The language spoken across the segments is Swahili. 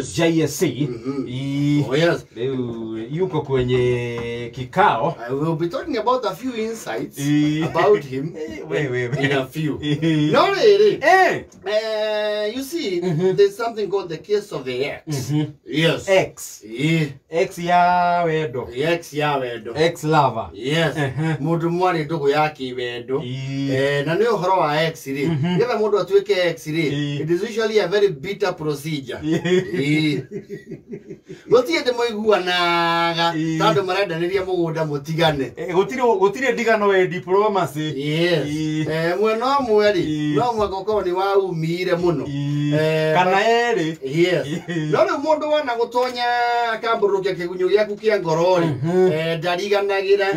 JSC. Oh yes. Yuko kwenye kikao. I will be talking about a few insights about him. In a few. No, really. You see, there's something called the case of the X. Yes. X. X ya wedo. X ya wedo. X lover. Yes. Mundu mwani ndugu yake wedo. Na ni uhoro wa X ri. Ngetha mundu atuike X ri. It is usually a very bitter procedure. Gutire ndimoiguanaga tondu marendaniria mugunda mutigane. Gutire ndigano we diplomacy. Yes. Mwena omwe ri no mwako ni wa umire muno. Kana eri. Yes. No mundu wana gutonya akamburukia kigunyo giaku kia ngorori. Ndariganagira.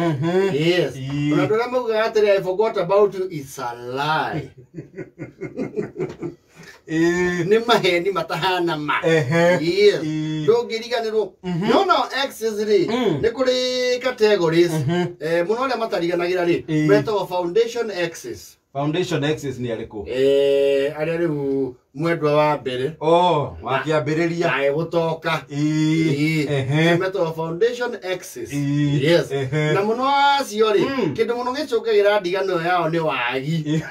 Yes. Ona ndora muga atiri I forgot about you, it's a lie. Ni maheni matahana ma. Yes. Ndogiriganirwo. No X is ri. Ni kuri categories. Muno le matariganagĩra ri. Metho foundation X's. Foundation X's ni ariko. Ari mwendwa wa mbere. Wakiambĩrĩria. Ai gutoka. Metho foundation X's. Yes. Na muno acio ri. Kindu muno gicokagira ndigano yao ni wagi.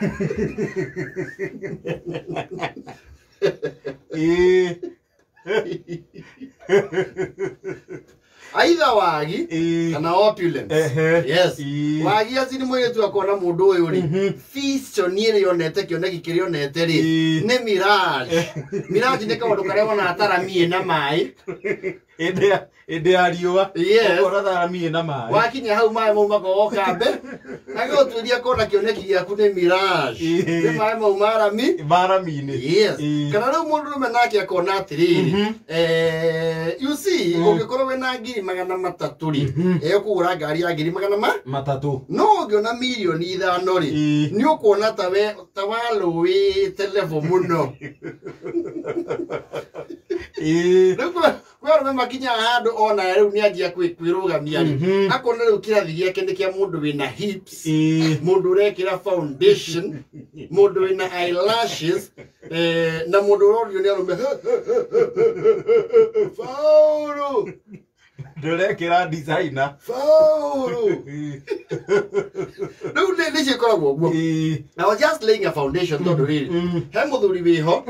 Either wagi kana opulence. Yes. Wagi azini mwele tu akona mundu uyu ri. Fisto niere yonete kioneki kirionete ri. Ni mirage. Mirage ne kaundu karia wona ataramie na mai. Ede ariwa. Yes. Okora taramie na mai. Wakinya hau mai mauma ko kambe. Nago tulia kona kioneki giaku ni mirage. Ni mai mauma marami-ini. Yes. Kana riu mundu rume nake akona atiri. You see, ungikorwo wena ngiri magana matatu ri. Kugura ngari ya ngiri magana matatu. No ungiona milioni 5 ri. Ni ukuona ta waluwi telephone muno. Kwa makinya handu ona riu ni anjia kwirugamia ri. Akona riu kirathi giake ni kia mundu wina hips, mundu rekira foundation, mundu wina eyelashes, na mundu rorio ni arume Faulu. Ndurekira designer. Faulu. No, this is called work. I was just laying a foundation to really. He muthuri wiho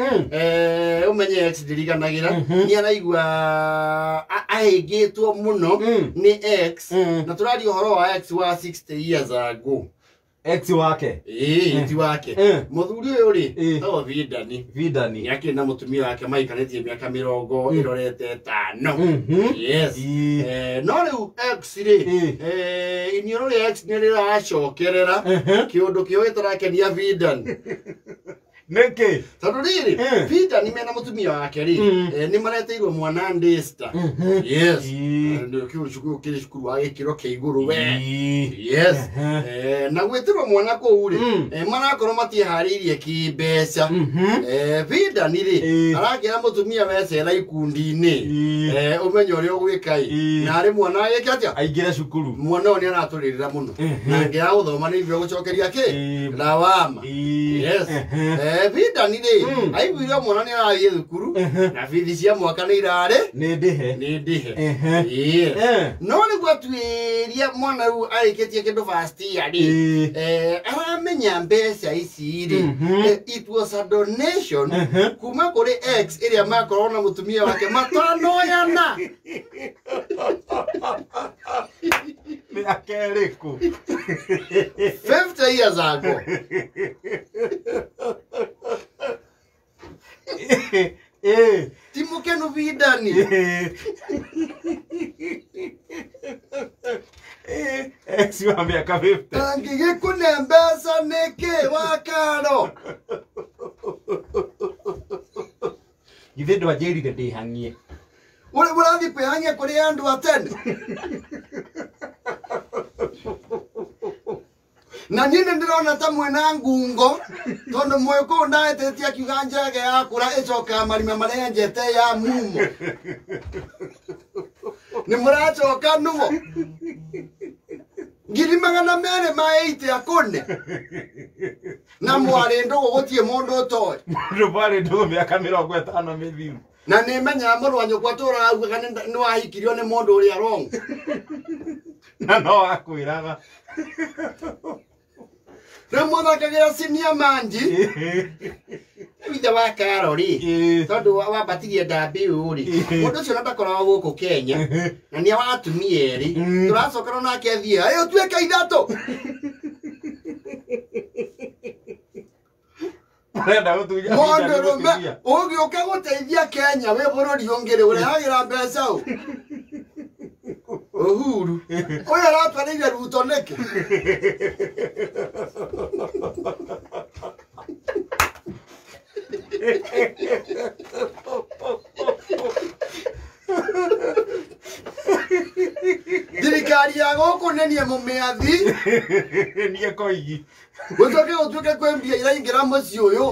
umenye X diriganagira ni araigua aigitwo muno ni X na turari uhoro wa X wa 60 years ago. X wake. Ti wake. Muthuri uyu ri tawo Vidani. Yake na mutumia wake maikaretie miaka 20 irorete 5. Yes. No riu X ri inioro ri X ni riracokerera kiundu kio itarakenia Vidani. Neke. Tondu riri Vidani mena mutumia wake ri ni mareteirwo mwana Ndista. Yes. Ndio kiuchukuru kile shukuru wa gikiro kia iguru we. Yes. Na gwetirwo mwana ko uri marakorwo matiharirie kimbeca. Vidani ri aragira mutumia wecera ikundi-ini umenyo ri ugwikai na ari mwana yake atia aigira shukuru mwana oni araturirira muno na ngira guthoma ni ibyo gucokeria ki lawama. Yes. Vidani ri aiguire mwana ni arathie thukuru na bithi cia mwaka ni irare ni ndihe. No ni gwatuiria mwana ru arikitie kindu fast year ri aramenya mbeca ici ri. It was a donation kuma kuri X iria makorwo na mutumia wake matanoyana. Ni akeriku 50 years ago. Timukenu Vidani. X wa miaka 50. Ngigikune mbeca niki wakaro. Ithe ndwanjirire ndihang'ie. Uri burathi kwihang'ia kuri andu atene. Na nyine ndirona ta mwena ngungo tondu mweko ndaetetie akiuga njege yakura icoka marima marenjete ya mumo. Ni muracoka nugo ngiri magana mere maite akone na mwari ndugu gutie mundu utoe mundu mwari ndugu miaka 50 mithiru na nimenya mũrwanyo kwa tora auga kana nĩ wahikirio nĩ mũndũ ũrĩa wrong na no akwĩraga Rĩmũthakagira senior manji Withe wa Karori tondũ wambatirie ndambi ũri mũndũ ũcio ndakoragwo gũkũ Kenya na nĩ wa atumia erĩ tũracokana nake athiĩ ayo tuĩke ithatũ mũndũrũme ũgĩũka gũteithia Kenya wĩ bũrũri ũngĩ rĩ ũrehagĩra mbeca ũ Uhuru ũyũ aratwarĩire Ruto nĩkĩ thirikari ya gũkũ nĩ niĩ mũmĩathi niĩ koigi gũcoke gũtuĩke kwĩ mbia iraingĩra mũciĩ ũyũ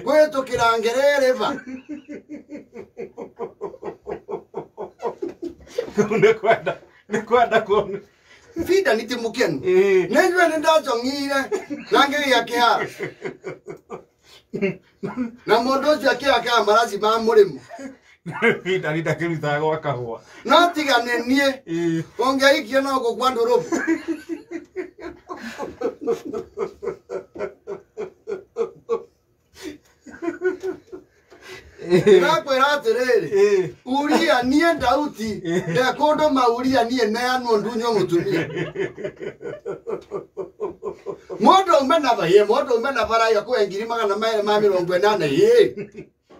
kũhĩtũkĩra ngerereba nĩ kwenda kuona Fida nĩ mũkenu nĩ inyuĩ nĩ ndacong'ire na ngĩgĩa kĩharo na mũndũ ũcio akĩhakaga maraci ma mũrĩmo Fida nĩ ndakĩrutaga gwa kahũa no tiga nĩ niĩ ũngĩaikia no gũkua ndũrũbu Nakwĩra atĩrĩrĩ uria niĩ Ndauti ndekũndũma uria niĩ neanwo ndunyo mũtumia mũndũ aume na bara ya kũhe 280,000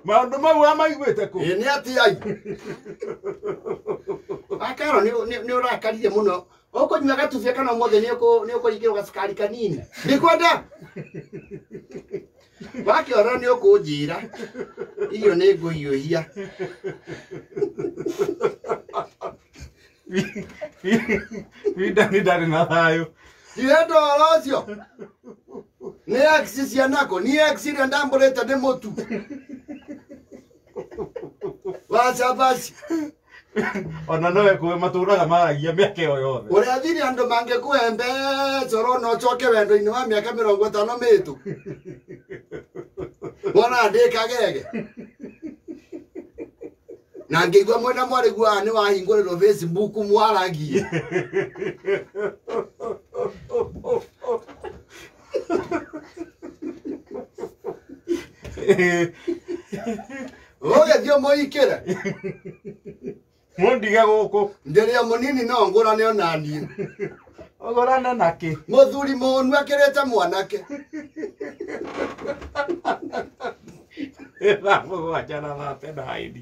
maũndũ mau amaiguĩte kũ nĩ atiai Akaro nĩ ũrakarire mũno ũkũnyua gatubia kana mothe nĩ ũkũigĩrwo gacukari kanini ndikwenda wakĩora nĩ ũkũnjĩra iyo nĩ ngũhiũhia Fida nĩ ndarĩ na thayũ ndĩrenda ũhoro ũcio nĩ ex cianako nĩ ex iria ndambũrĩte ndĩ mũtu waca basi ona nowe kũwe matũraga maragia mĩaka ĩyo yothe ũrĩa thiri andũ mangĩkũhe mbeca ũrona ũcoke wendo-inĩ wa mĩaka 50 mĩtũ wona ndĩkagege na ngĩigua mwena mwarĩguaga nĩ wahingũrĩrwo Facebook mwaragie ũgĩthiĩ mũikĩre mũndige gũkũ ndĩrĩa mũnini no ngũrane ona niĩ ũgũrane nakĩ mũthuri mũnu akĩrĩte mwanake ĩramũgwanja na thate na haidi